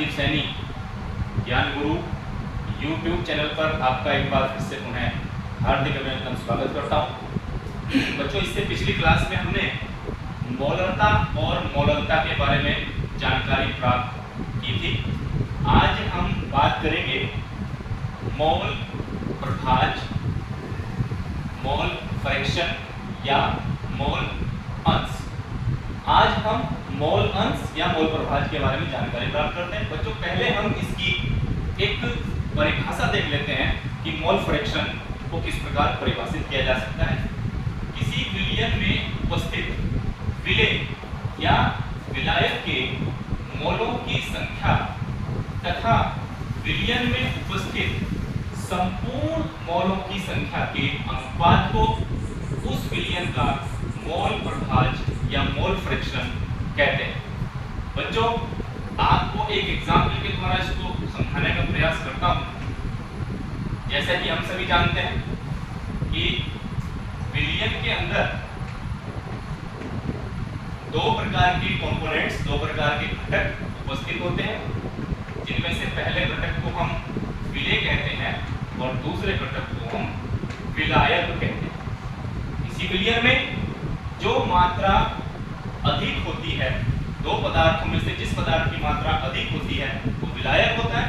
राजीव सैनी ज्ञान गुरु YouTube channel पर आपका एक बार फिर से पुनः हार्दिक अभिनंदन स्वागत करता हूँ। बच्चों, इससे पिछली क्लास में हमने मोलरता और मोलरता के बारे में जानकारी प्राप्त की थी। आज हम बात करेंगे मोल प्रभाज, मोल फ्रैक्शन या मोल अंश। आज हम मोल अंश या मोल प्रभाज के बारे में जानकारी प्राप्त करते हैं। बच्चों, पहले हम इसकी एक परिभाषा देख लेते हैं कि मोल फ्रैक्शन को किस प्रकार परिभाषित किया जा सकता है। किसी विलयन में उपस्थित विलेय या विलायक के मोलों की संख्या तथा विलयन में उपस्थित संपूर्ण मोलों की संख्या के अनुपात को उस विलयन का मोल प्रभाज या मोल फ्रैक्शन कहते हैं। बच्चों, आपको एक एग्जाम्पल के द्वारा इसको समझाने का प्रयास करता हूं। जैसा कि हम सभी जानते हैं कि विलयन के अंदर दो प्रकार के कंपोनेंट्स, दो प्रकार के घटक उपस्थित होते हैं, जिनमें से पहले घटक को हम विलेय कहते हैं और दूसरे घटक को हम विलायक कहते हैं। इसी विलयन में जो मात्रा अधिक होती है, दो पदार्थों में से जिस पदार्थ की मात्रा अधिक होती है वो विलायक होता है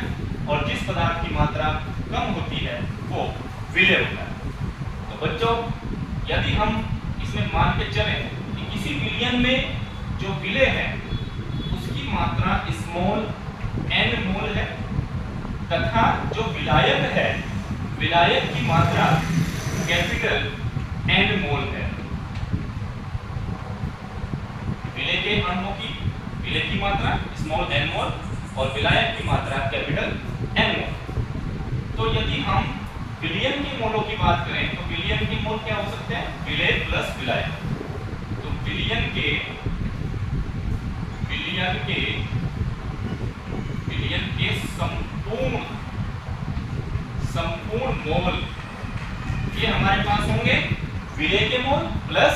और जिस पदार्थ की मात्रा कम होती है वो विलेय होता है। तो बच्चों, यदि हम इसमें मान के चलें कि किसी विलयन में जो विलेय है उसकी मात्रा स्मॉल n मोल है तथा जो विलायक है, विलायक की मात्रा कैपिटल N मोल है। विलेय के अणुओं की विलेय की मात्रा स्मॉल n मोल और विलायक की मात्रा कैपिटल N मोल। तो यदि हम विलयन के मोलों की बात करें तो विलयन के मोल क्या हो सकते हैं? विलेय प्लस विलायक। तो विलयन के संपूर्ण मोल ये हमारे पास होंगे विलेय के मोल प्लस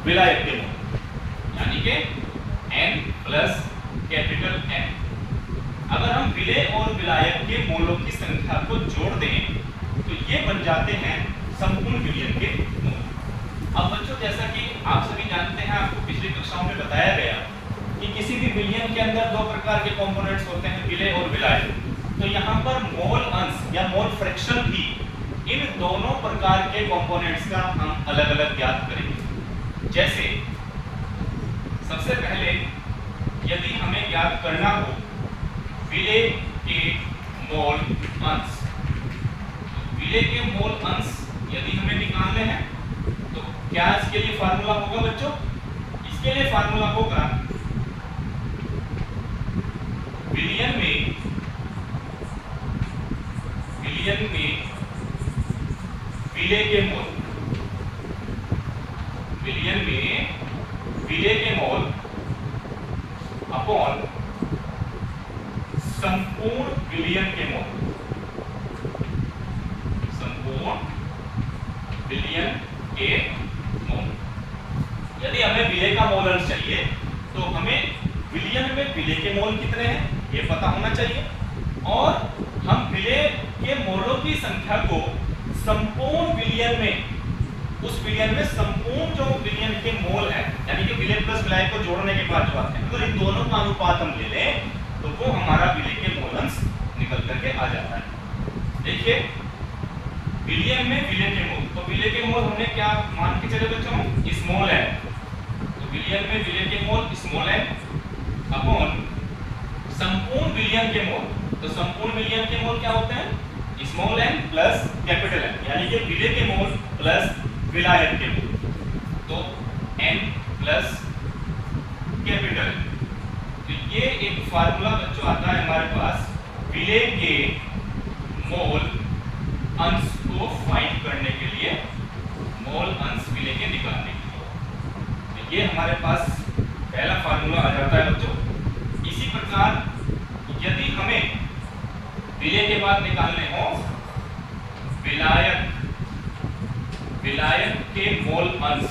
विलायक के मोल, यानी कि n प्लस कैपिटल N। अगर हम विलेय और विलायक के मोलों की संख्या को जोड़ दें तो ये बन जाते हैं संपूर्ण विलयन के मोल। अब बच्चों, जैसा कि आप सभी जानते हैं, आपको पिछली कक्षाओं में बताया गया कि किसी भी विलयन के अंदर दो प्रकार के कंपोनेंट्स होते हैं, विलेय और विलायक। तो यहाँ पर मोल अंश या मोल फ्रैक्शन भी इन दोनों प्रकार के कंपोनेंट्स का हम अलग अलग ज्ञात करेंगे। जैसे सबसे पहले यदि हमें ज्ञात करना हो विलेय के मोल अंश, तो विलेय के मोल अंश यदि हमें निकालने हैं तो क्या इसके लिए फार्मूला होगा बच्चों? इसके लिए फार्मूला होगा विलयन में विलेय के मोल, विलयन में विलेय के मोल अपॉन संपूर्ण विलयन के मोल, संपूर्ण विलयन के मोल। यदि हमें विलेय का मोल अंश चाहिए तो हमें विलयन में विलेय के मोल कितने हैं ये पता होना चाहिए और हम विलेय के मोलों की संख्या को संपूर्ण विलयन में, उस विलयन में संपूर्ण जो विलयन के मोल है, यानी कि विलेय प्लस विलायक को जोड़ने के बाद जो आते हैं, अगर इन दोनों का अनुपात हम ले लें तो वो हमारा विलेय के मोल अंश निकल करके आ जाता है। देखिए, विलयन में विलेय के मोल, तो विलेय के मोल हमने क्या मान के चले बच्चों? Small n। तो विलयन में विलेय के मोल स्मॉल n अपॉन संपूर्ण विलयन के मोल, तो संपूर्ण विलयन के मोल क्या होते हैं? Small n plus capital N, यानी कि विलेय के मोल प्लस विलायक के मोल, तो n प्लस कैपिटल N। तो ये एक फार्मूला बच्चों आता है हमारे पास विलेय के मोल अंश को फाइंड करने के लिए, मोल अंश विलेय के निकालने के लिए। तो ये हमारे पास पहला फार्मूला आ जाता है बच्चों। इसी प्रकार यदि हमें विलेय के बाद निकालने हो विलायक के मोल अंश,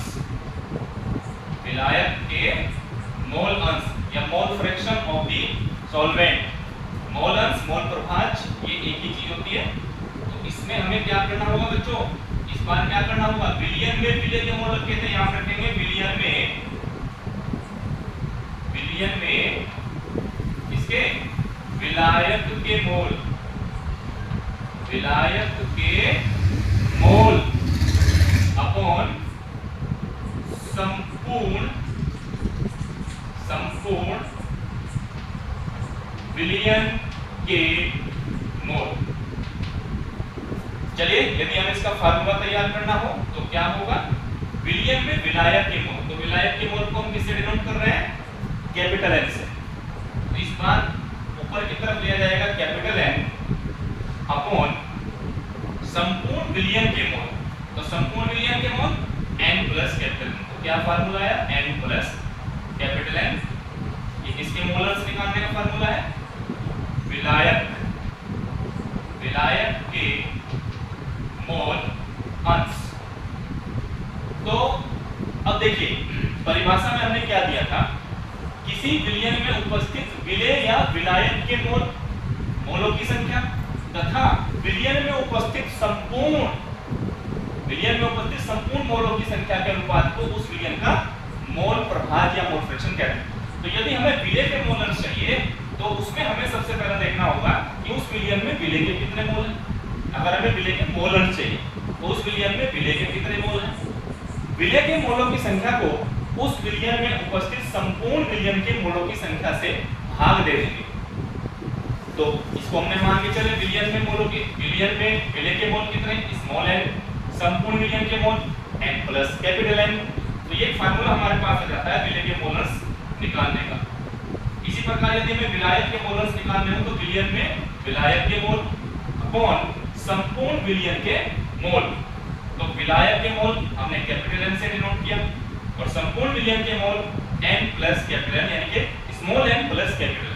विलायक के मोल अंश या mole fraction of the solvent, mole अंश मोल प्रभाज ये एक ही चीज होती है। तो इसमें हमें क्या करना होगा बच्चों, इस बार क्या करना होगा, विलयन में विलय के मोल रखे थे, याद रखेंगे विलयन में इसके विलायक के मोल, विलायक के मोल अपॉन संपूर्ण विलयन के मोल। चलिए यदि हमें इसका फार्मूला तैयार करना हो तो क्या होगा, विलयन में विलायक के मोल, तो विलायक के मोल को हम किससे डिनोट कर रहे हैं, कैपिटल एन से। तो इस बार ऊपर की तरफ लिया जाएगा कैपिटल एन अपॉन संपूर्ण विलयन के मोल, तो संपूर्ण विलयन के मोल n प्लस कैपिटल एन। तो क्या फार्मूला आया, n प्लस कैपिटल एन। ये किसके मोलर्स निकालने का फार्मूला है, विलायक के मोल अंश। तो अब देखिए परिभाषा में हमने क्या दिया था, किसी विलयन में उपस्थित विलेय या विलायक के मोल, मोलों की संख्या तथा विलयन में उपस्थित संपूर्ण मोलों की संख्या के अनुपात को उस विलयन का मोल प्रभाज या मोल फ्रैक्शन कहते हैं। तो यदि हमें विलेय के मोल अंश चाहिए तो उसमें हमें सबसे पहले देखना होगा कि उस विलयन में विलेय के कितने मोल हैं। अगर हमें विलेय के मोल अंश चाहिए तो उस विलयन में विलेय के कितने मोल हैं। विलेय के मोलों की संख्या को उस विलयन में उपस्थित संपूर्ण विलयन के मोलों की संख्या से भाग दे देंगे। तो इसको हमने मान के चले विलयन में विलय के मोल कितने, स्मॉल n, संपूर्ण विलयन के मोल n प्लस कैपिटल N। तो ये फार्मूला हमारे पास आ जाता है विलय के मोलर्स निकालने का। इसी प्रकार यदि हमें विलायक के मोलर्स निकालने हो तो विलयन में विलायक के मोल अपॉन संपूर्ण विलयन के मोल। तो विलायक के मोल हमने कैपिटल N से डिनोट किया और संपूर्ण विलयन के मोल n प्लस कैपिटल N, यानी कि small n plus capital N।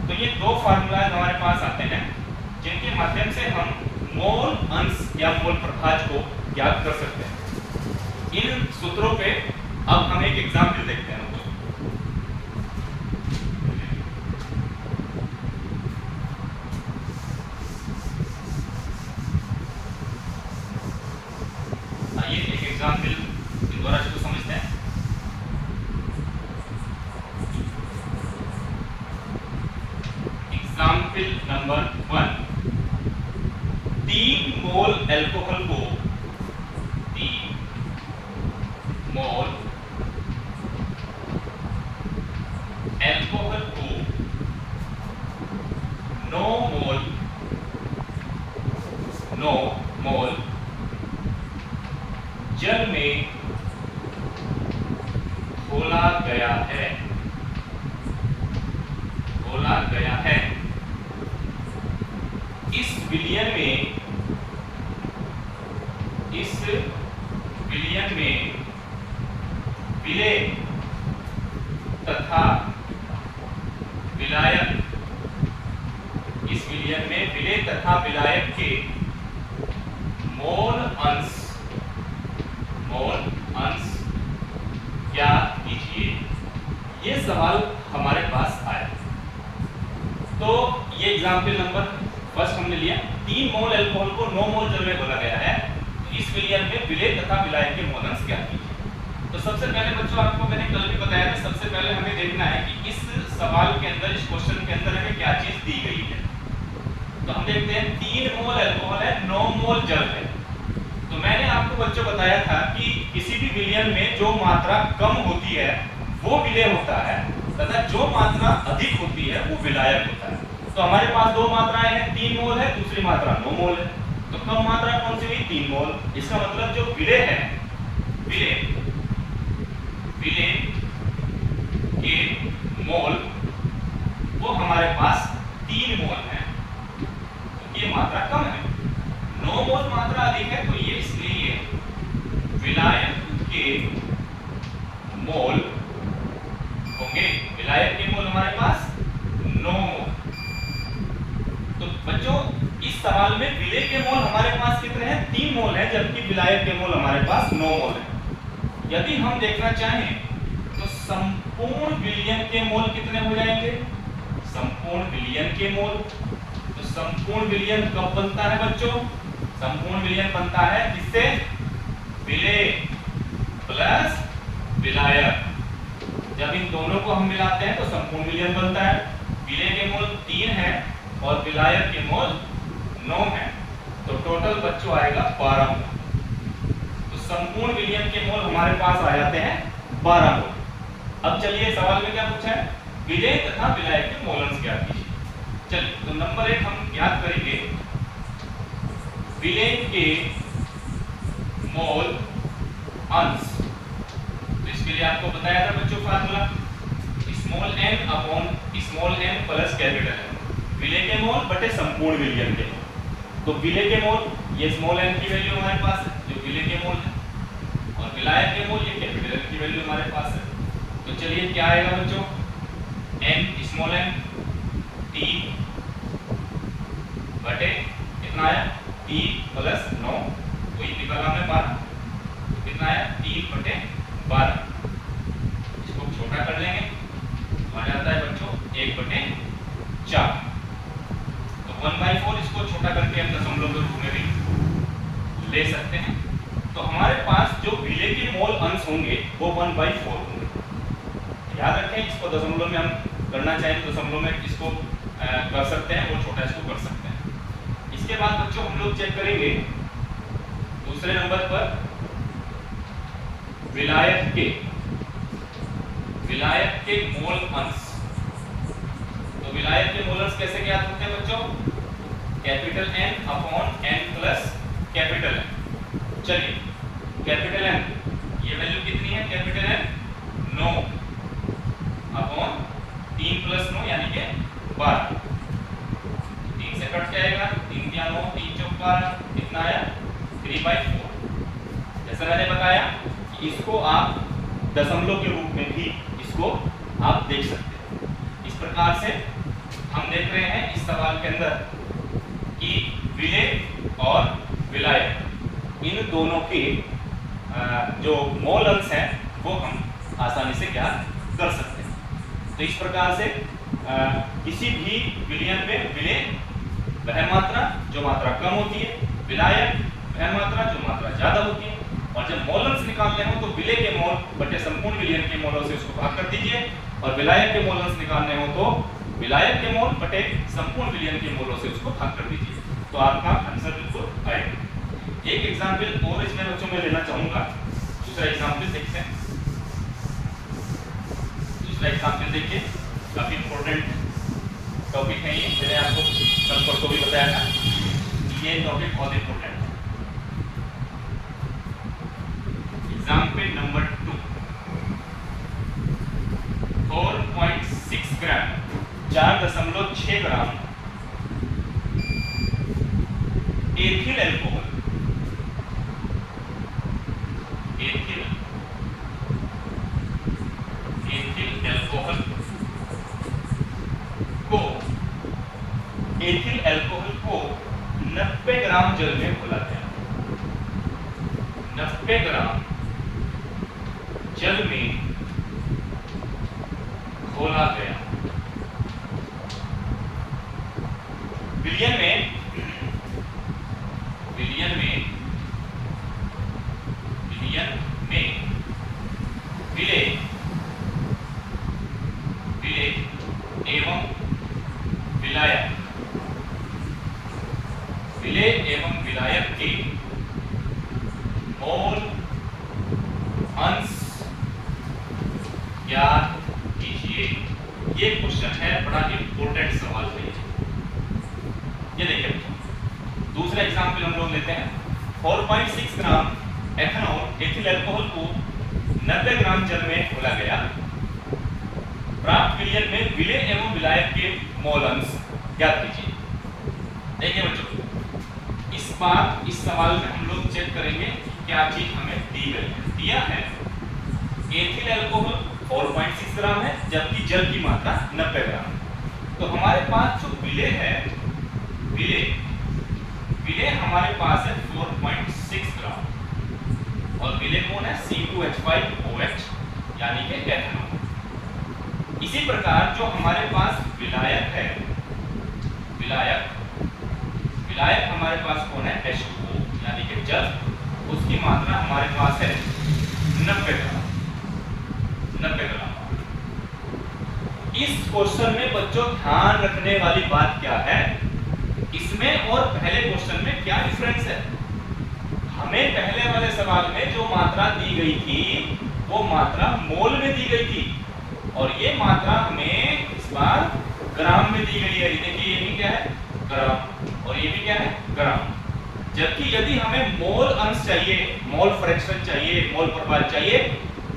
तो ये दो फार्मूला हमारे पास आते हैं जिनके माध्यम से हम मोल अंश या मोल प्रभाज को ज्ञात कर सकते हैं। इन सूत्रों पे अब हम एक एग्जाम्पल देखते हैं। आइए एक एग्जाम्पल द्वारा इसको समझते हैं। एग्जाम्पल नंबर 1, 3 मोल अल्कोहल को 3 मोल अल्कोहल को 9 मोल जल में घोला गया है। इस विलयन में विलेय तथा विलायक के मोल अंश ज्ञात कीजिए। ये सवाल हमारे पास आया। तो ये एग्जाम्पल नंबर फर्स्ट हमने लिया, 3 मोल अल्कोहल को 9 मोल जल में घोला गया है। तो इस विलयन में विलेय तथा विलायक के मोल अंश ज्ञात कीजिए। तो सबसे पहले बच्चों आपको मैंने कल भी बताया था, सबसे पहले हमें देखना है कि इस सवाल के अंदर, इस क्वेश्चन के अंदर हमें क्या चीज दी गई है। तो हम देखते हैं 3 मोल अल्कोहल है, 9 मोल जल है। तो मैंने आपको बच्चों बताया था कि किसी भी विलयन में जो मात्रा कम होती है वो विलेय होता है तथा जो मात्रा अधिक होती है वो विलायक होता है। तो हमारे पास दो मात्राएं हैं, 3 मोल है, दूसरी मात्रा 9 मोल है। तो कम मात्रा कौन सी हुई, 3 मोल। इसका मतलब जो विलेय है, विलेय के मोल वो हमारे पास 3 मोल है, तो ये मात्रा कम है। 9 मोल मात्रा अधिक है, तो ये इसलिए विलायक के मोल होंगे। विलायक के मोल हमारे पास 9 मोल। तो बच्चों इस सवाल में विलेय के मोल हमारे पास कितने हैं, 3 मोल हैं, जबकि विलायक के मोल हमारे पास 9 मोल हैं। यदि हम देखना चाहें तो संपूर्ण विलयन के मोल कितने हो जाएंगे, संपूर्ण विलयन के मोल। तो संपूर्ण विलयन कब बनता है बच्चों? संपूर्ण विलयन बनता है किससे? विलेय प्लस विलायक। जब इन दोनों को हम मिलाते हैं तो संपूर्ण विलयन बनता है। विलेय के मोल 3 है और विलायक के मोल 9 है, तो टोटल बच्चों आएगा 12 मोल। तो संपूर्ण विलयन के मोल हमारे पास आ जाते हैं 12 मोल। अब चलिए सवाल में क्या पूछा है? विलेय तथा विलायक के मोलंश ज्ञात कीजिए। चलिए तो नंबर 1 हम ज्ञात करेंगे विलेय के मोल अंश। तो इसके लिए आपको बताया था बच्चों formula small n upon small n plus capital n। विलेय के मोल बटे संपूर्ण विलयन के मोल। तो विलेय के मोल ये स्मॉल n की वैल्यू हमारे पास है जो विलेय के मोल है, और विलायक के मोल ये कैपिटल N की वैल्यू हमारे पास है। तो चलिए क्या आएगा बच्चों? n स्मॉल n t बटे कितना आया? t प्लस 9, वही निकाला हमने 12। कितना आया? 3 बटे 12। इसको छोटा कर लेंगे तो आ जाता है बच्चों 1 बटे 4। तो 1/4 इसको छोटा करके हम दशमलव के रूप में भी ले सकते हैं। तो हमारे पास जो विलेय के मोल अंश होंगे वो 1/4 होंगे। याद रखें, इसको दशमलव में हम करना चाहें तो दशमलव में इसको कर सकते हैं, वो छोटा इसको कर सकते हैं। इसके बाद बच्चों हम लोग चेक करेंगे दूसरे नंबर पर विलायक के मोल अंश। तो विलायक के मोल अंश कैसे ज्ञात होते हैं बच्चों? Capital N upon N plus capital N। चलिए कैपिटल N ये वैल्यू कितनी है? कैपिटल N 9 अपॉन 3 प्लस 9 यानी कि 12। 3 से कट जाएगा, 3 या 9, 3 चौक 12, कितना आया? 3/4। जैसा मैंने बताया कि इसको आप दशमलव के रूप में भी इसको आप देख सकते हैं। इस प्रकार से हम देख रहे हैं इस सवाल के अंदर कि विलेय और विलायक इन दोनों के जो मोल अंश है वो हम आसानी से ज्ञात कर सकते हैं। तो इस प्रकार से किसी भी विलयन में विलेय वह मात्रा जो मात्रा कम होती है, विलायक वह मात्रा जो मात्रा ज्यादा होती है। और जब मोल अंश निकालने हो तो विलेय के मोल बटे संपूर्ण विलयन के मोलों से उसको भाग कर दीजिए, और विलायक के मोल अंश निकालने हो तो विलायक के मोल बटे संपूर्ण विलयन के मोलों से उसको भाग कर दीजिए, तो आपका आंसर बिल्कुल आएगा। एक एग्जाम्पल और इसमें बच्चों में लेना चाहूंगा। दूसरा एग्जाम्पल देखते हैं। दूसरा एग्जाम्पल देखिए, काफी इंपॉर्टेंट टॉपिक है ये। मैंने आपको कल परसों भी बताया था ये टॉपिक बहुत इंपॉर्टेंट है। एग्जाम्पल नंबर 2 4.6 ग्राम 4.6 ग्राम एथिल अल्कोहल को 90 ग्राम जल में घोला गया। 90 ग्राम जल में घोला गया। विलयन में विलेय एवं विलायक के मोल अंश ज्ञात कीजिए। ये क्वेश्चन है, बड़ा इंपॉर्टेंट सवाल है ये देखिए। दूसरा एग्जाम्पल हम लोग लेते हैं। 4.6 ग्राम एथिल अल्कोहल को 90 ग्राम जल में घोला गया। प्राप्त विलयन में विलेय एवं विलायक के मोल अंश ज्ञात कीजिए। देखिए बच्चों, इस सवाल में हम लोग चेक करेंगे क्या चीज हमें दी गई है। दिया है एथिल अल्कोहल 4.6 ग्राम है जबकि जल की मात्रा 90 ग्राम है। तो हमारे पास जो विलेय है, विलेय हमारे पास है 4.6 ग्राम और विलेय कौन है? C2H5OH यानी कि एथेनॉल। इसी प्रकार जो हमारे पास विलायक है, विलायक हमारे पास कौन है, H2O, यानी कि जल, उसकी मात्रा हमारे पास है 90 ग्राम। इस क्वेश्चन में बच्चों ध्यान रखने वाली बात क्या है, इसमें और पहले क्वेश्चन में क्या डिफरेंस है। हमें पहले वाले सवाल में जो मात्रा दी गई थी वो मात्रा मोल में दी गई थी, और ये मात्रा हमें इस बार ग्राम में दी गई है। देखिए ये भी क्या है, ग्राम, और ये भी क्या है, ग्राम। जबकि यदि हमें मोल अंश चाहिए, मोल फ्रैक्शन चाहिए, मोल प्रभाव चाहिए,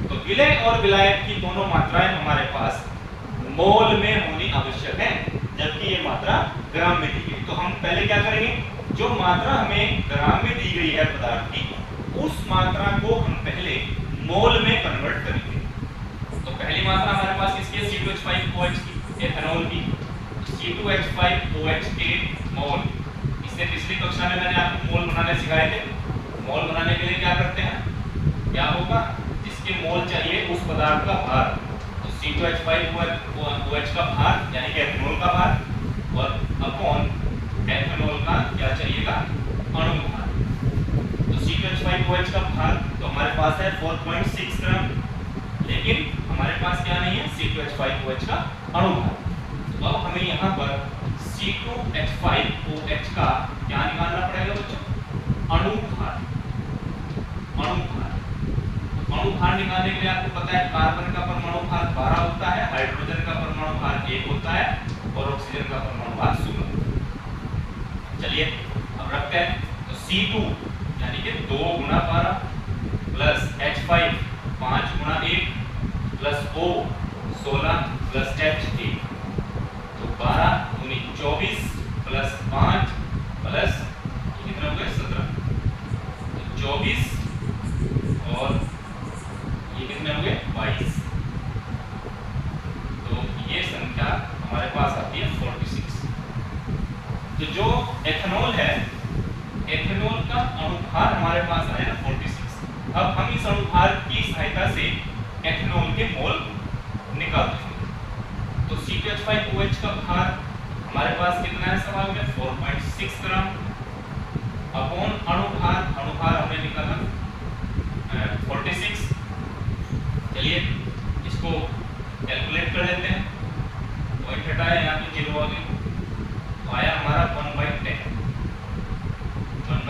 तो विलय और विलायक की दोनों मात्राएं हमारे पास मोल में होनी आवश्यक है, जबकि ये मात्रा ग्राम में दी गई। तो हम पहले क्या करेंगे, जो मात्रा हमें ग्राम में दी गई है पदार्थ की, उस मात्रा को हम पहले मोल में कन्वर्ट करेंगे। तो पहली मात्रा हमारे पास किसकी है, C2H5OH की, एथेनॉल की, C2H5OH के मोल। इससे पिछली कक्षा में मैंने आपको मोल बनाने सिखाए थे। मोल बनाने के लिए क्या करते हैं, क्या होगा, जिसके मोल चाहिए उस पदार्थ का भार, तो C2H5OH का भार यानी कि एथेनॉल का भार, और अपॉन एथेनॉल का क्या चाहिएगा, अणु भार। तो C2H5OH का भार तो हमारे पास है 4.6 ग्राम, लेकिन हमारे पास क्या नहीं है, C2H5OH का अणु भार। तो अब हमें यहाँ पर C2H5OH का क्या निकालना पड़ेगा बच्चों, अणु भार। अणु भार निकालने के लिए आपको पता है कार्बन का परमाणु भार 12 होता है, हाइड्रोजन का परमाणु भार 1 होता है, और ऑक्सीजन का परमाणु भार 16। चलिए अब रखते हैं, तो C2 यानी कि 2 गुना 12 प्लस H5 5 गुना 1 प्लस O 16 प्लस H 1, तो 12 दूनी 24 प्लस 5 प्लस कितना हो गया 17, तो 24 और ये कितने हो गए 22, तो ये संख्या हमारे पास आती है 46। तो जो एथेनॉल है, एथेनॉल का अणुभार हमारे पास आया 46। अब हम इस अणुभार की सहायता से एथेनॉल के मोल निकाल देंगे। तो C2H5OH का भार हमारे पास कितना है सवाल में, 4.6 ग्राम, अपॉन अणुभार हमने निकाला 46। चलिए इसको कैलकुलेट कर लेते हैं, पॉइंट हटाए, यहाँ पे 0 आ गई, तो आया हमारा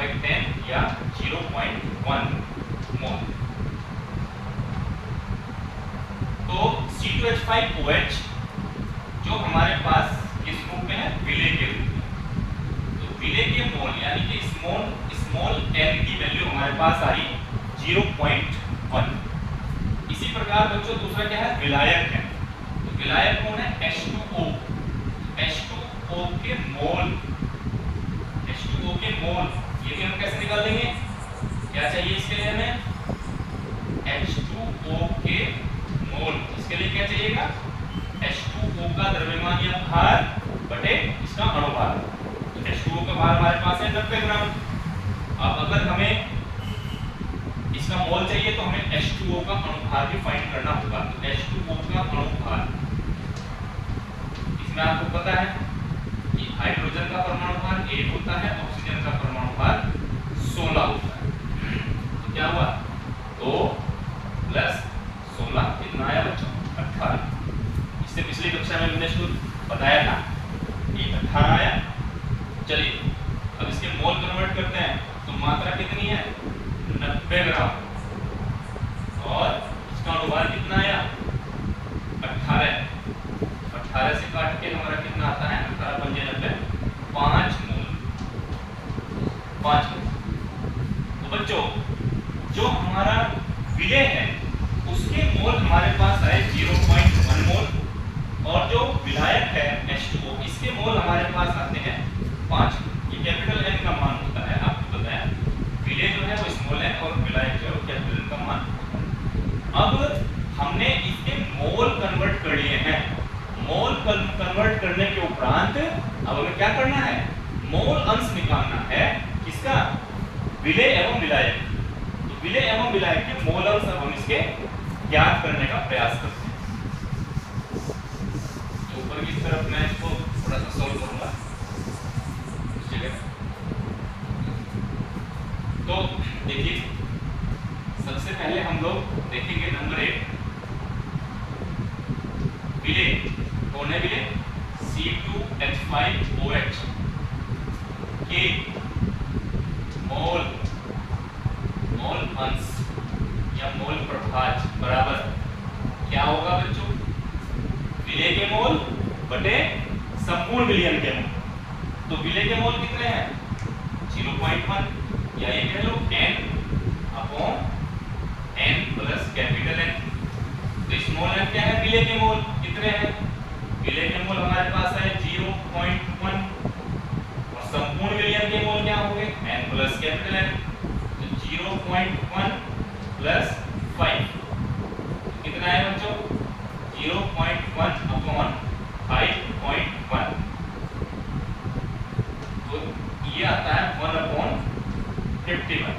1/10 या 0.1 मोल। तो C2H5OH जो हमारे पास किस रूप में है, विलय के रूप में, तो विलय के मोल यानी कि स्मॉल n की वैल्यू हमारे पास आई 0.1। इसी प्रकार बच्चों दूसरा क्या है, विलायक है। तो विलायक कौन है, H2O। H2O के मोल, H2O के मोल, ये भी हम कैसे निकाल देंगे, क्या चाहिए इसके लिए हमें, H2O के मोल। इसके लिए क्या चाहिएगा, H2O का द्रव्यमान या भार बटे इसका अणुभार। तो H2O का भार हमारे पास है 90 ग्राम। अब अगर हमें इसका मोल चाहिए तो हमें H2O का अणुभार भी फाइंड करना होगा। तो H2O का अणुभार, इसमें आपको पता है कि हाइड्रोजन का परमाणु भार 1 होता है, ऑक्सीजन का परमाणु भार 16 होता है। तो क्या हुआ, 2 प्लस 16 कितना आया बच्चों, 18। इससे पिछली कक्षा में मैंने इसको बताया था कि 18 आया। चलिए अब इसके मोल कन्वर्ट करते हैं, तो मात्रा कितनी है, 90 ग्राम, और इसका अणुभार कितना आया, 18। 18 से काट के हमारा कितना आता है, 18 पंजे 90, 5 मोल। तो बच्चों जो हमारा विलय है उसके मोल हमारे पास आए 0.1 मोल, और जो विलायक है H2O इसके मोल हमारे पास आते हैं 5। ये कैपिटल N का मान होता है, आपको पता है, विलय जो है वो स्मॉल n और विलायक जो है वो कैपिटल N का मान होता है। अब हमने इसके मोल कन्वर्ट कर लिए हैं। मोल कन्वर्ट करने के उपरांत अब हमें क्या करना है, मोल अंश निकालना है, किसका, विलय एवं विलायक। तो विलय एवं विलायक के मोल अंश अब हम इसके ज्ञात करने का प्रयास करते हैं। और इस तरफ मैं इसको थोड़ा सा सॉल्व करूंगा इस जगह पे। तो देखिए सबसे पहले हम लोग देखेंगे नंबर 1 विलेय कौन है विलेय C2H5OH के मोल अंश या मोल प्रभाज बराबर क्या होगा बच्चों, विलेय के मोल बटे संपूर्ण विलयन के मोल। तो विलेय के मोल कितने हैं 0.1 या ये कह लो n प्लस कैपिटल N। तो स्मॉल n क्या है विलेय के मोल कितने हैं, विलेय के मोल हमारे पास है 0.1 और संपूर्ण विलयन के मोल क्या होंगे n प्लस कैपिटल N। तो 0.1 प्लस 5 कितना है बच्चों 0.1 अपॉन 5.1। तो ये आता है 1 अपॉन 51।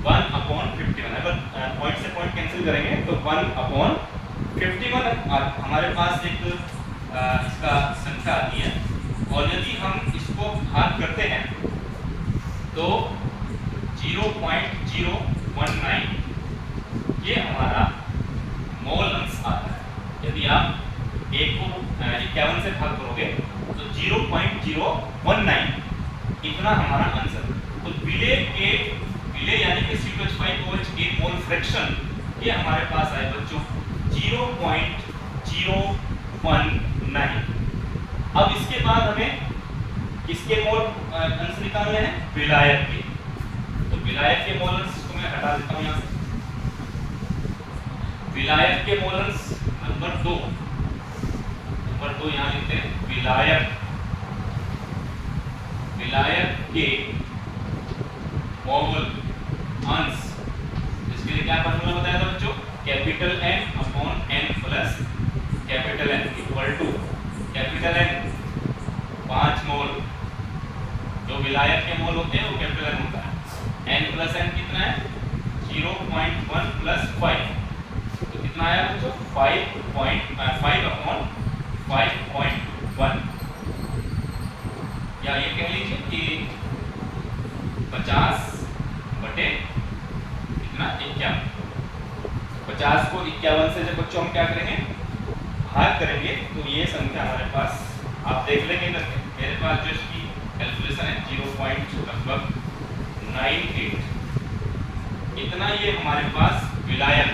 1 अपॉन 51 अगर पॉइंट से पॉइंट कैंसिल करेंगे तो 1 अपॉन 51 हमारे पास एक इसका संख्या आती है। और यदि हम इसको भाग करते हैं तो 0.019 ये हमारा मोल अंश आता है। यदि आप एक को 51 से भाग करोगे तो 0.019 इतना हमारा आंसर। तो विलेय यानी कि C2H5OH के मोल फ्रैक्शन ये हमारे पास आए बच्चों 0.019। अब इसके बाद हमें किसके मोल अंश निकालने हैं विलायक के। तो विलायक के मोल अंश को मैं हटा देता हूं यहां से। विलायक के मोल अंश नंबर 2 यहां लिखते हैं विलायक के मोल अंश। इसके लिए क्या फॉर्मूला बताया था बच्चों capital N upon N plus capital N equal to capital N 5 mole, जो विलायक के मोल होते हैं वो कैपिटल N होता है। N प्लस N कितना है 0.1 प्लस 5 तो कितना आया बच्चों 5 अपॉन 5.1 या ये कह लीजिए कि 50 बटे कितना 51। 50 को 51 से जब बच्चों हम क्या करेंगे भाग करेंगे तो ये संख्या हमारे पास आप देख लेंगे करके। मेरे पास जो इसकी कैलकुलेशन है 0.98 इतना ये हमारे पास विलायक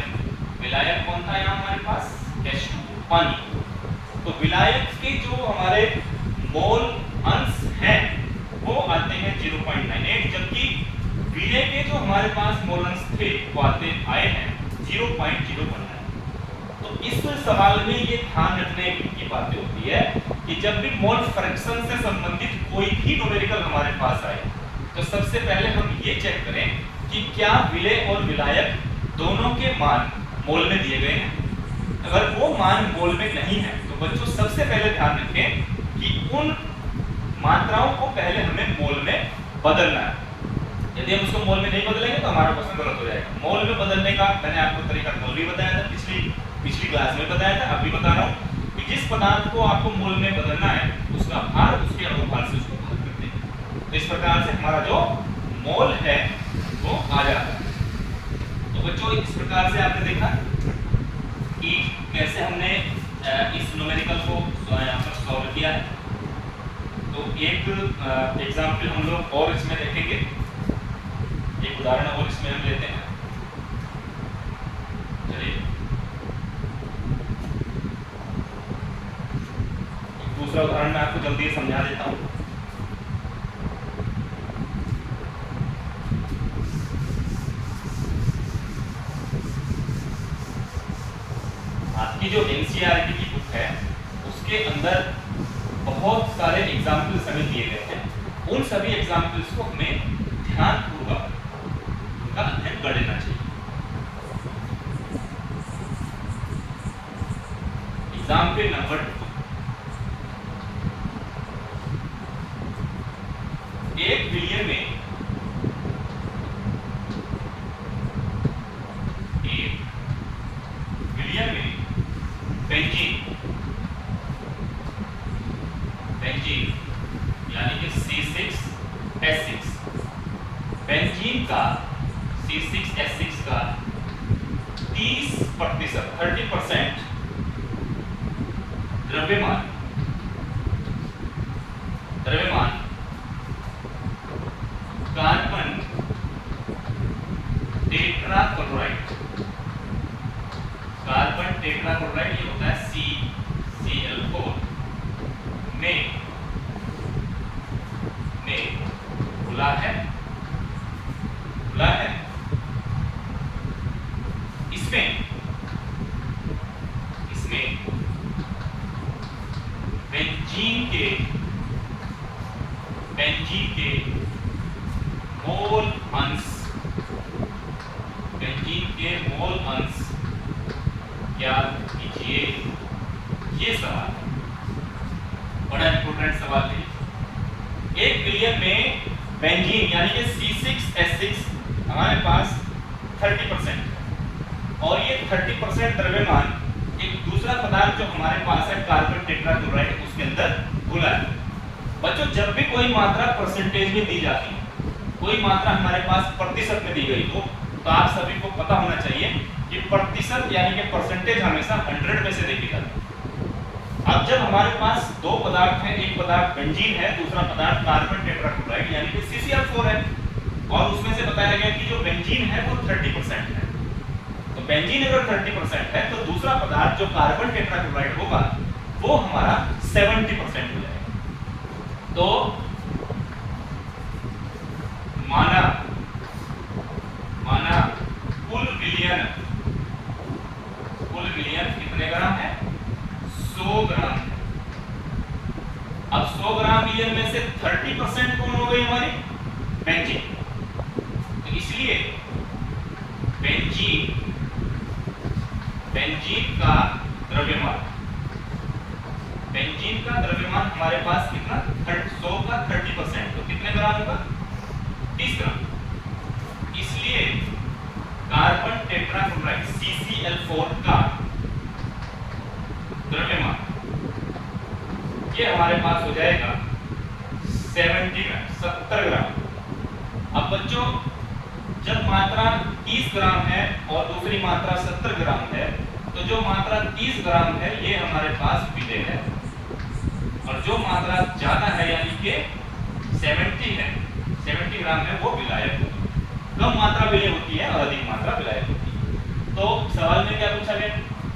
कौन था यहाँ हमारे पास H2 पानी। तो विलायक के जो हमारे मोल अंश हैं वो आते हैं 0.98 जबकि विलेय के जो हमारे पास मोल अंश थे वो आए हैं 0.019। तो इस सवाल में ये ध्यान रखने की बातें होती है कि जब भी मोल फ्रैक्शन से संबंधित कोई भी न्यूमेरिकल हमारे पास आए तो सबसे पहले हम ये चेक करें कि क्या विलेय और विलायक दोनों के मान मोल में दिए गए हैं। अगर वो मान मोल में नहीं है तो बच्चों सबसे पहले ध्यान रखें कि उन मात्राओं को पहले हमें मोल में बदलना है। यदि हम उसको मोल में नहीं बदलेंगे तो हमारा क्वेश्चन गलत हो जाएगा। मोल में बदलने का मैंने आपको तरीका कल भी बताया था, पिछली क्लास में बताया था, अब भी बता रहा हूँ कि जिस पदार्थ को आपको मोल में बदलना है उसका भार उसके अणुभार से उसको भाग करते हैं। तो इस प्रकार से हमारा जो मोल है वो आ जाता है। तो बच्चों इस प्रकार से आपने देखा कि कैसे हमने इस न्यूमेरिकल को यहाँ पर सॉल्व किया है। तो एक एग्जाम्पल हम लोग और इसमें देखेंगे, एक उदाहरण और इसमें हम लेते हैं। चलिए दूसरा उदाहरण मैं आपको जल्दी समझा देता हूँ। आपकी जो एनसीईआरटी की बुक है उसके अंदर बहुत सारे एग्जाम्पल्स हमें दिए गए हैं। उन सभी एग्जाम्पल्स को हमें ध्यानपूर्वक उनका अध्ययन कर लेना चाहिए। Example number 2। एक विलयन में बेंजीन 30%, 30% द्रव्यमान कार्बन टेट्राक्लोराइड, ये होता है CCl4 में खुला है। इसमें बेंजीन के मोल अंश ज्ञात कीजिए। ये सवाल बड़ा इंपॉर्टेंट सवाल है। 1 बिलियन में बेंजीन यानी कि C6H6 हमारे पास 30% है और ये 30% द्रव्यमान एक दूसरा पदार्थ जो हमारे पास है कार्बन टेट्राक्लोराइड उसके अंदर घुला है। बच्चों जब भी कोई मात्रा परसेंटेज में दी जाती है, कोई मात्रा हमारे पास प्रतिशत में दी गई तो आप सभी को पता होना चाहिए कि प्रतिशत यानी कि परसेंटेज हमेशा 100 में से देखी जाती है। अब जब हमारे पास दो पदार्थ हैं, एक पदार्थ बेंजीन है, दूसरा पदार्थ कार्बन टेट्राक्लोराइड यानी कि CCl4 है और उसमें से बताया गया कि जो बेंजीन है वो 30% है। तो बेंजीन अगर 30% है तो दूसरा पदार्थ जो कार्बन टेट्राक्लोराइड होगा वो हमारा 70% हो जाएगा। तो माना कुल विलयन कितने ग्राम है? 100 ग्राम है। अब 100 ग्राम विलयन में से 30% कौन हो गई हमारी? बेंजीन। तो इसलिए बेंजीन का द्रव्यमान हमारे पास कितना? 100 का 30%, तो कितने ग्राम होगा? 30 ग्राम। इसलिए कार्बन टेट्राक्लोराइड CCl4 का द्रव्यमान ये हमारे पास हो जाएगा 70 ग्राम। अब बच्चों जब मात्रा 30 ग्राम है और दूसरी मात्रा 70 ग्राम है तो जो मात्रा 30 ग्राम है ये हमारे पास विलेय है और जो मात्रा ज्यादा है यानी कि 70 ग्राम है वो विलायक होगी। कम मात्रा विलेय होती है और अधिक मात्रा विलायक होती है। तो सवाल में क्या पूछा गया?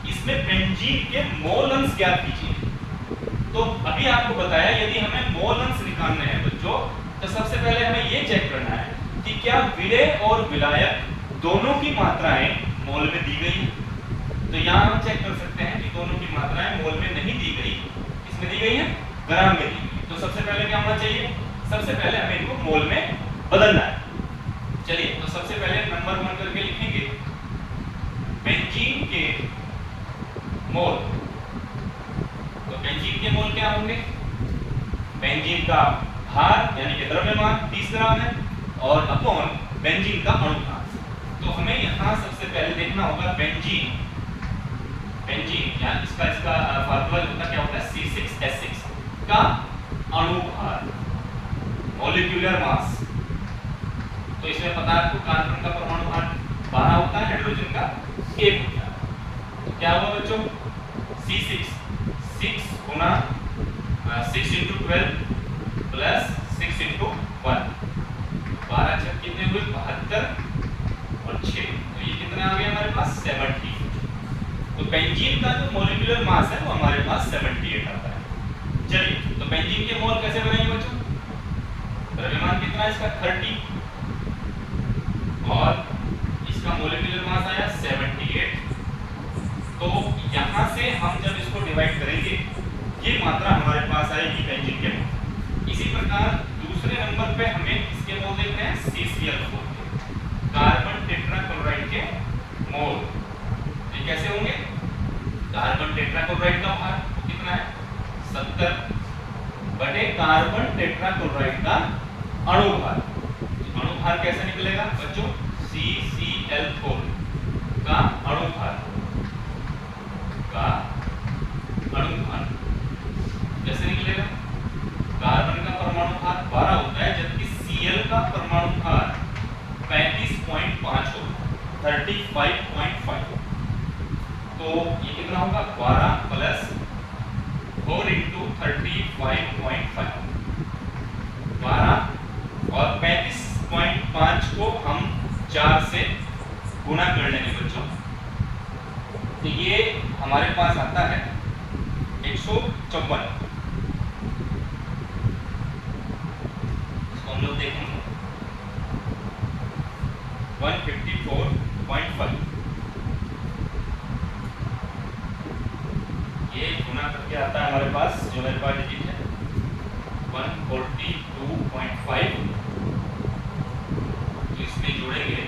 इसमें बेंजीन के मोल अंश ज्ञात कीजिए। तो अभी आपको बताया यदि हमें मोल अंश निकालने हैं बच्चों तो सबसे पहले हमें ये चेक करना है कि क्या विलेय और विलायक दोनों की मात्राएं मोल में दी गई है। तो यहाँ हम चेक कर सकते हैं कि दोनों की मात्राएं मोल में नहीं दी गई, किसमें दी गई है? ग्राम में दी गई। तो सबसे पहले क्या होना चाहिए? सबसे पहले हमें इनको मोल में बदलना है। चलिए तो सबसे पहले नंबर 1 करके लिखेंगे बेंजीन के मोल। तो बेंजीन के मोल क्या होंगे? बेंजीन का भार यानी कि द्रव्यमान 30 ग्राम है और अपॉन बेंजीन का अणु भार। तो हमें यहाँ सबसे पहले देखना होगा बेंजीन यानी इसका फार्मूला क्या होता है? C6H6 का अणु भार, मॉलिक्यूलर मास। तो इसमें पदार्थ को कार्बन का परमाणु भार 12 होता है, हाइड्रोजन का 1 होता है। तो क्या होगा बच्चों? C6 गुना 6 × 12 प्लस 6 × 1, 12 छक कितने हुए? 72 और 6, तो ये कितना आ गया हमारे पास? 70। तो बेंजीन का जो मॉलिक्यूलर मास है वो हमारे पास 78 आता है। चलिए तो बेंजीन के मोल कैसे बनाएंगे बच्चों? द्रव्यमान कितना है इसका? 30 और इसका मॉलिक्यूलर मास आया 78। तो यहाँ से हम जब इसको डिवाइड करेंगे ये मात्रा हमारे पास आएगी बेंजीन के मोल। इसी प्रकार दूसरे नंबर पे हमें इसके मोल देखते हैं CCl4 कार्बन टेट्राक्लोराइड के मोल। ये कैसे होंगे? कार्बन टेट्राक्लोराइड का भार कितना है? 70 बटे कार्बन टेट्राक्लोराइड का अणु भार। अणु भार कैसे निकलेगा बच्चों? CCl4 का अणु भार कैसे निकलेगा? कार्बन का परमाणु भार 12 होता है जबकि Cl का परमाणु भार 35.5 होगा, 35.5। तो ये कितना होगा 12 प्लस 4 इंटू 35.5, 12 और 35.5 को हम 4 से गुना कर लेंगे बच्चों, तो ये हमारे पास आता है 154। इसको हम लोग देखेंगे 154.5, ये गुना करके आता है हमारे पास, जो मेरे पास डिजिट है 142.5, तो इसमें जोड़ेंगे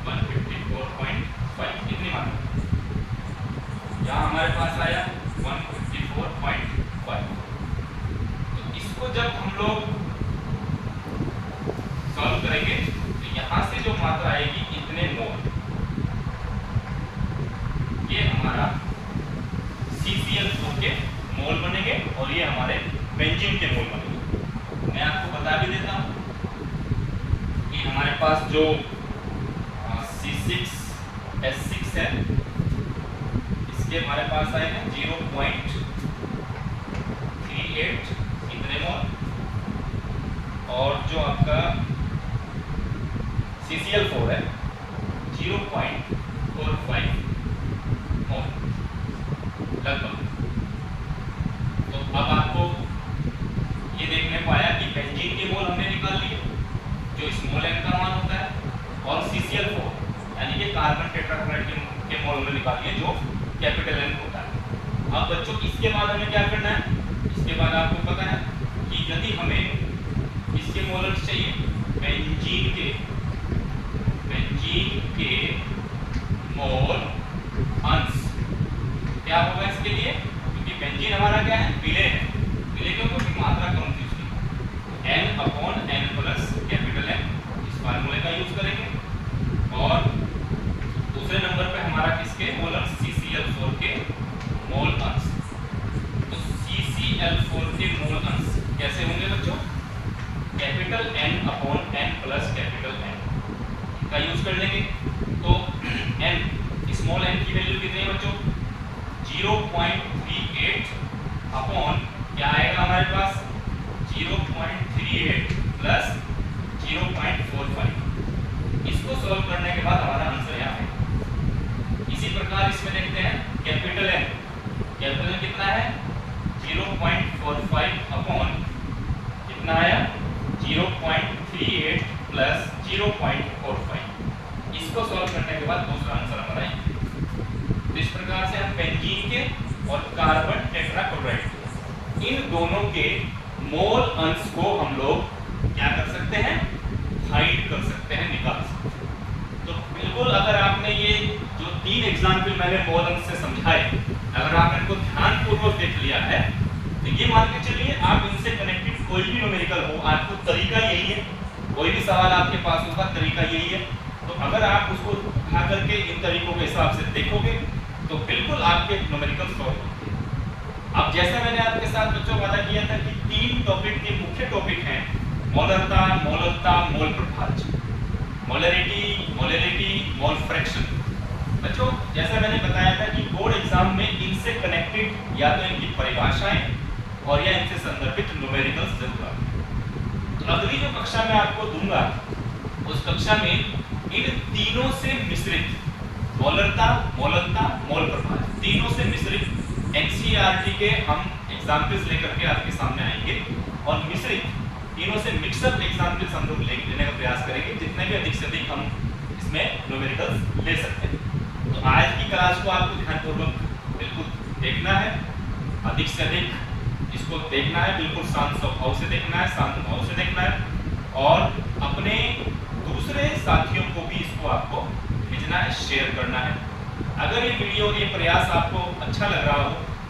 154.5, कितनी मात्रा, यहाँ हमारे पास आया 154.5। तो इसको जब हम लोग सॉल्व करेंगे तो यहाँ से जो मात्रा आएगी इतने मोल, ये हमारा CCl4 के मोल बनेंगे और ये हमारे बेंजीन के मोल बनेंगे। मैं आपको बता भी देता हूँ कि हमारे पास जो C6H6 है, इसके हमारे पास आए हैं 0.38 इतने मोल, और जो आपका CCl4 है 0.45 मोल लगभग। तो अब आपको ये देखने को आया कि बेंजीन के मोल हमने निकाल लिए जो स्मॉल n का मान होता है, और CCl4 यानी कि कार्बन टेट्राक्लोराइड के मोल हमने निकाल लिए जो कैपिटल N होता है। अब बच्चों इसके बाद हमें क्या करना है, इसके बाद आपको पता है कि यदि हमें इसके मोलर्स चाहिए बेंजीन के मोल अंश, क्या होगा इसके लिए, क्योंकि बेंजीन हमारा क्या है, विलेय है, विलेय क्यों, क्योंकि मात्रा कम थी उसकी, N/N प्लस कैपिटल N, इस फार्मूले का यूज करेंगे। और दूसरे नंबर पे हमारा किसके मोलर्स, CCl4 के मोल अंश। तो CCl4 के मोल अंश कैसे होंगे बच्चों, capital N/N plus capital N का यूज कर लेंगे। तो n, स्मॉल n की वैल्यू कितनी है बच्चों, 0.38 अपॉन क्या आएगा हमारे पास 0.38 प्लस 0.45। इसको सॉल्व करने के बाद हमारा आंसर यहाँ है। इसी प्रकार इसमें देखते हैं कैपिटल N कितना है 0.45 अपॉन कितना आया 0.38 प्लस 0.45। इसको सॉल्व करने के बाद दूसरा आंसर हमारा है। तो इस प्रकार से हम बेंजीन के और कार्बन टेट्राक्लोराइड इन दोनों के मोल अंश को हम लोग क्या कर सकते हैं, हाइड कर सकते हैं, निकाल सकते हैं। तो बिल्कुल अगर आपने ये जो 3 एग्जाम्पल मैंने मोल अंश से समझाए, अगर आपने इनको ध्यानपूर्वक देख लिया है तो ये मान के चलिए आप इनसे कनेक्टेड कोई भी न्यूमेरिकल हो, आपको तरीका यही है, कोई भी सवाल आपके पास होगा तरीका यही है। तो अगर आप उसको उठा करके इन तरीकों के हिसाब से देखोगे तो बिल्कुल आपके न्यूमेरिकल सॉल्व होंगे। अब जैसा मैंने आपके साथ बच्चों वादा किया था कि 3 टॉपिक के मुख्य टॉपिक हैं, मोलरता, मोललता, मोल प्रभाज्य, मोलरिटी, मोलैलिटी, मोल फ्रैक्शन। बच्चों जैसा मैंने बताया था कि बोर्ड एग्जाम में इनसे कनेक्टेड या तो इनकी परिभाषाएं और या इनसे संदर्भित न्यूमेरिकल्स जरूर आते हैं। तो अगली जो कक्षा मैं आपको दूंगा उस कक्षा में इन तीनों से मिश्रित मोलरता, मोललता, मोल प्रभाज्य, तीनों से मिश्रित NCERT के हम एग्जाम्पल्स लेकर के आपके सामने आएंगे और मिश्रित तीनों से मिक्सअप एग्जाम्पल्स हम लोग लेने का प्रयास करेंगे, जितने भी अधिक से अधिक हम इसमें न्यूमेरिकल्स ले सकते हैं। तो आज की क्लास को आपको ध्यानपूर्वक बिल्कुल देखना है, अधिक से अधिक इसको देखना है, बिल्कुल शांत स्वभाव से देखना है, शांत भाव से देखना है, और अपने दूसरे साथियों को भी इसको आपको भेजना है, शेयर करना है। अगर ये वीडियो, ये प्रयास आपको अच्छा लग रहा हो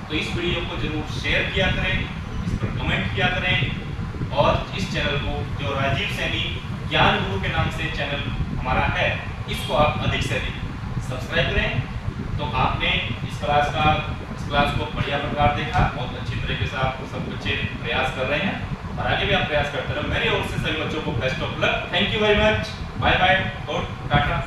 तो इस वीडियो को जरूर शेयर किया करें, इस पर कमेंट किया करें, और इस चैनल को जो राजीव सैनी ज्ञान गुरु के नाम से चैनल हमारा है, इसको आप अधिक से अधिक सब्सक्राइब करें। तो आपने इस क्लास को बढ़िया प्रकार देखा, बहुत अच्छी तरीके से आप सब बच्चे प्रयास कर रहे हैं और आगे भी आप प्रयास करते रहो। मेरी ओर से सभी बच्चों को best of luck. Thank you very much, bye bye और टाटा।